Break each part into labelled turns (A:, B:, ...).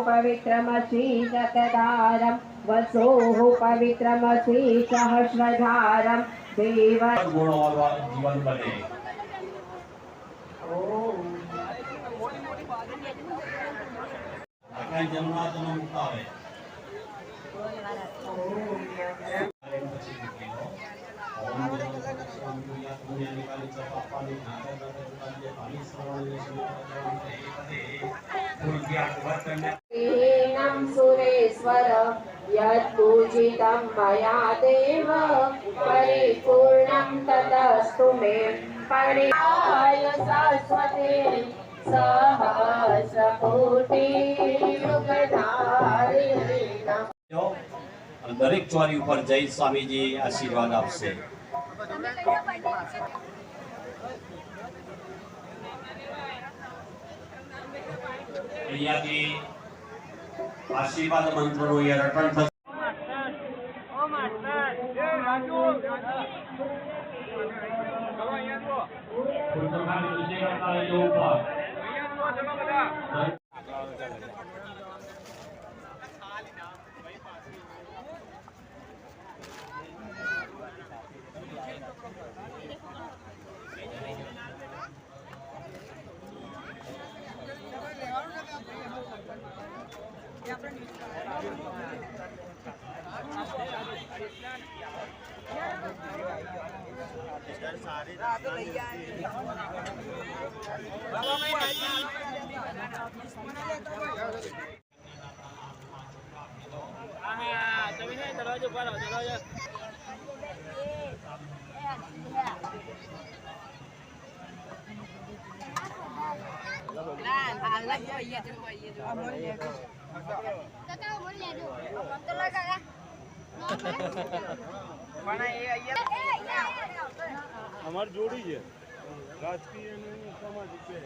A: पवित्रमसि शतधारं वसोः पवित्रमसि सहस्रधारं देव
B: जीवन बने। जन्मादन मुकावे
A: सुरेश्वर यत्पूजितं मया देव परिपूर्णं तदस्तु मे परिहाय शाश्वते सहस्रकोटि युगधारिणी।
B: दरेक ચોરી ઉપર જય સ્વામીજી આશીર્વાદ આપશે। અહીંયાથી આશીર્વાદ મંત્રનું રટણ થશે।
C: हमार जोड़ी है राजकीय सामाजिक पे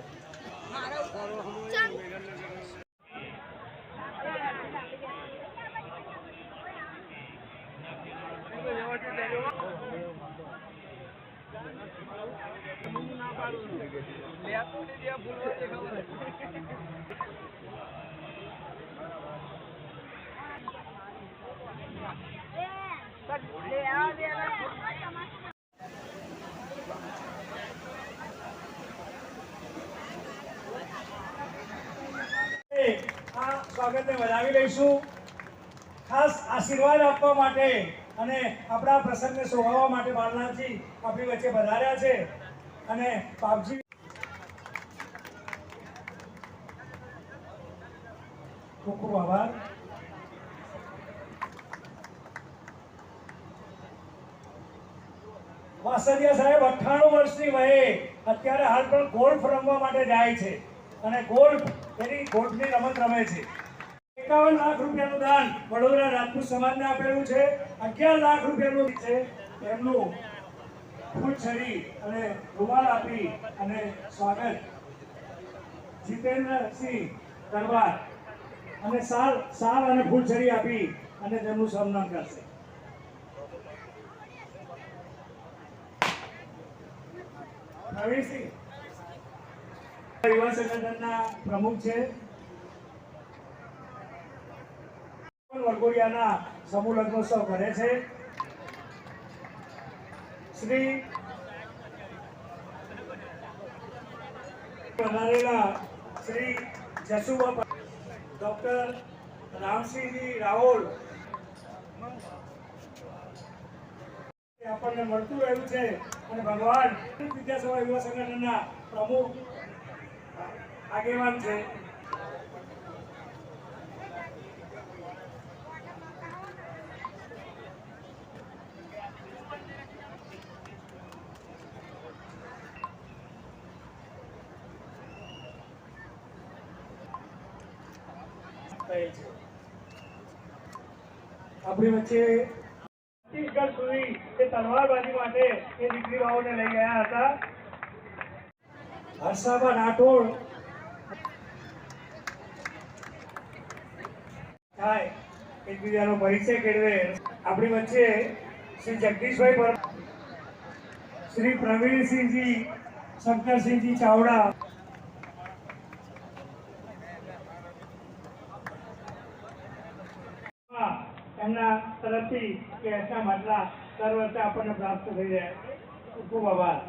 D: સ્વાગતને વધાવી લઈશું। ખાસ આશીર્વાદ આપવા માટે અને આપણા પ્રસંગને શોભાવવા માટે બાળનાથજી આપણી વચ્ચે પધાર્યા છે અને બાપજી ખૂબ ખૂબ આભાર। વાસદિયા સાહેબ 98 વર્ષની વયે અત્યારે હાલ પણ ગોલ્ફ રમવા માટે જાય છે અને ગોલ્ફ એની ગોલ્ફની રમત રમે છે। 51 લાખ રૂપિયાનું દાન વડોદરા રાજપૂત સમાજને આપેલું છે। 11 લાખ રૂપિયાનું છે એમનું ફૂલછડી અને રૂમાલ આપી અને સ્વાગત જીતેન્દ્રસિંહ દરબાર અને સાલ અને ફૂલછડી આપી અને તેમનું સન્માન કરશે। પ્રવીણસિંહ યુવા સંગઠનના પ્રમુખ છે। વરઘોડિયાના સમૂહ લગ્નોત્સવ કરે છે। શ્રી પધારેલા શ્રી જસુબા ડોક્ટર રામસિંહજી રાવલ આપણને મળતું રહ્યું છે અને ભગવાન વિદ્યાસભા યુવા સંગઠનના પ્રમુખ આગેવાન છે। આપણી વચ્ચે છત્તીસગઢ સુધી એ તલવારબાજી માટે એ દીકરી બાઓને લઈ ગયા હતા। હર્ષાબા રાઠોડ થાય એકબીજાનો પરિચય કેળવે। આપણી વચ્ચે શ્રી જગદીશભાઈ શ્રી પ્રવીણસિંહજી શંકરસિંહજી ચાવડા, એમના તરફથી કેશના માટલા દર વર્ષે આપણને પ્રાપ્ત થઈ જાય. ખૂબ ખૂબ આભાર.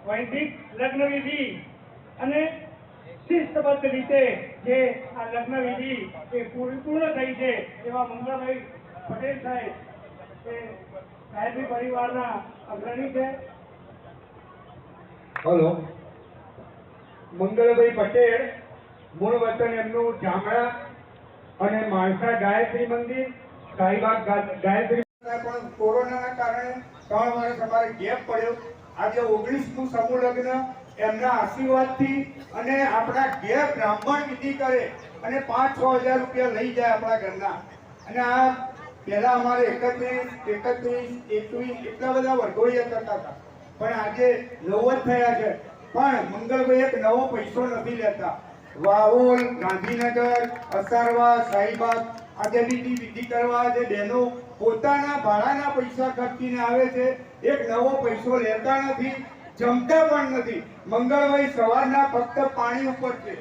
D: વૈદિક લગ્ન વિધિ અને શિસ્તબદ્ધ રીતે જે આ લગ્ન વિધિ એ પૂર્ણ થઈ છે એવા મંગળભાઈ પટેલ સાહેબ એ ગાયત્રી પરિવારના અગ્રણી છે.
E: હલો, મંગળભાઈ પટેલ, મૂળ વતન એમનું જામડા અને માણસા ગાયત્રી મંદિર, શાહીબાગ ગાયત્રી. પણ કોરોનાના કારણે 3 વર્ષ અમારે ગેપ પડ્યો. આજે 19મું સમૂહ લગ્ન એમના આશીર્વાદથી અને આપણા ઘેર બ્રાહ્મણ વિધિ કરે અને 5-6 હજાર રૂપિયા લઈ જાય આપણા ઘરના. અને આ પહેલા અમારે 31, 21 એટલા બધા વર્ગોળિયા કરતા હતા, પણ આજે 9 જ થયા છે. પણ મંગળભાઈ એક નવો પૈસો નથી લેતા. વાવોલ, ગાંધીનગર, અસારવા, શાહીબાગ આજે બી વિધિ કરવા જે બહેનો પોતાના ભાડાના પૈસા ખર્ચીને આવે છે, એક નવો પૈસો લેતા નથી, જમતા પણ નથી. મંગળભાઈ સવારના ફક્ત પાણી ઉપર છે,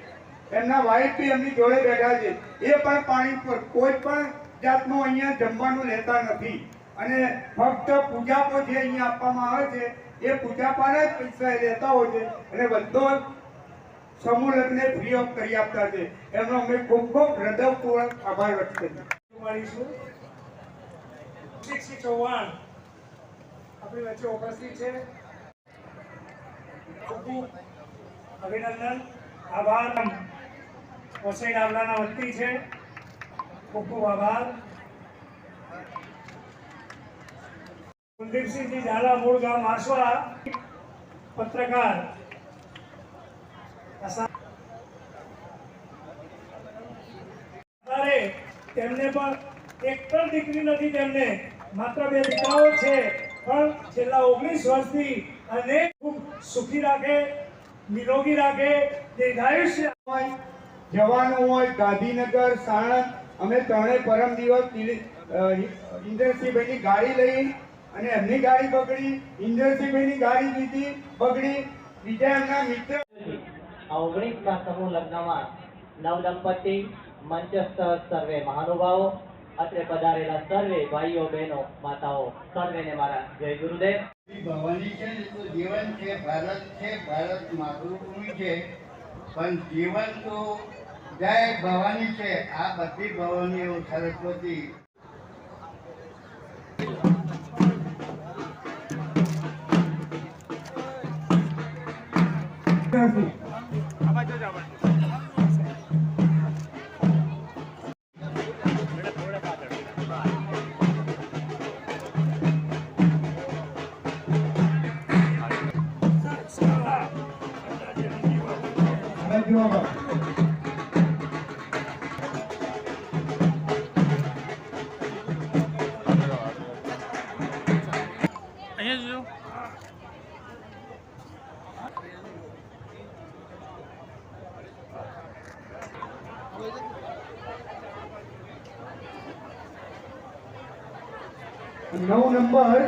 E: એમના વાઈફ બી એમની જોડે બેઠા છે, એ પણ પાણી ઉપર, કોઈ પણ જાતનું અહીંયા જમવાનું લેતા નથી. અને ફક્ત પૂજાપો જે અહીંયા આપવામાં આવે છે એ પૂજાપાના જ પૈસા લેતા હોય છે અને બધો સમૂહ લગ્ન ફ્રી ઓફ કરી આપતા છે. એમનો અમે ખૂબ ખૂબ હૃદયપૂર્વક આભાર વ્યક્ત કરીએ.
D: મળીશું. ચૌહાણ આપણી વચ્ચે ઉપસ્થિત છે. ખૂબ ખૂબ અભિનંદન, આભાર. વસઈ ડાબલાના વતની છે. ખૂબ ખૂબ આભાર. કુલદીપસિંહજી ઝાલા, મૂળ ગામ આસવા, પત્રકાર. તેમને પણ એક પણ દીકરી નથી, તેમને માત્ર 2 દીકરાઓ છે, પણ છેલ્લા 19 વર્ષથી અને ખૂબ સુખી રાખે, નિરોગી રાખે, દીર્ઘાયુષ્ય
E: હોય, જવાનું હોય ગાંધીનગર, સાણંદ, અમે ત્રણેય પરમ દિવસ ઇન્દ્રસિંહભાઈની ગાડી લઈ અને એમની ગાડી બગડી, ઇન્દ્રસિંહભાઈની ગાડી લીધી બગડી, બીજા એમના મિત્ર.
F: આ 19મા સમૂહ લગ્નમાં નવદંપતિ, મંચસ્થ સર્વે મહાનુભાવો, અત્રે પધારેલા સર્વે ભાઈઓ બહેનો માતાઓ સર્વેને મારા જય ગુરુદેવ.
G: ભવાની છે ને તો જીવન છે, ભારત છે, ભારત માતૃભૂમિ છે, પણ જીવન તો જય ભવાની છે. આ બધી ભવાનીઓ સરસ્વતી
E: નવ નંબર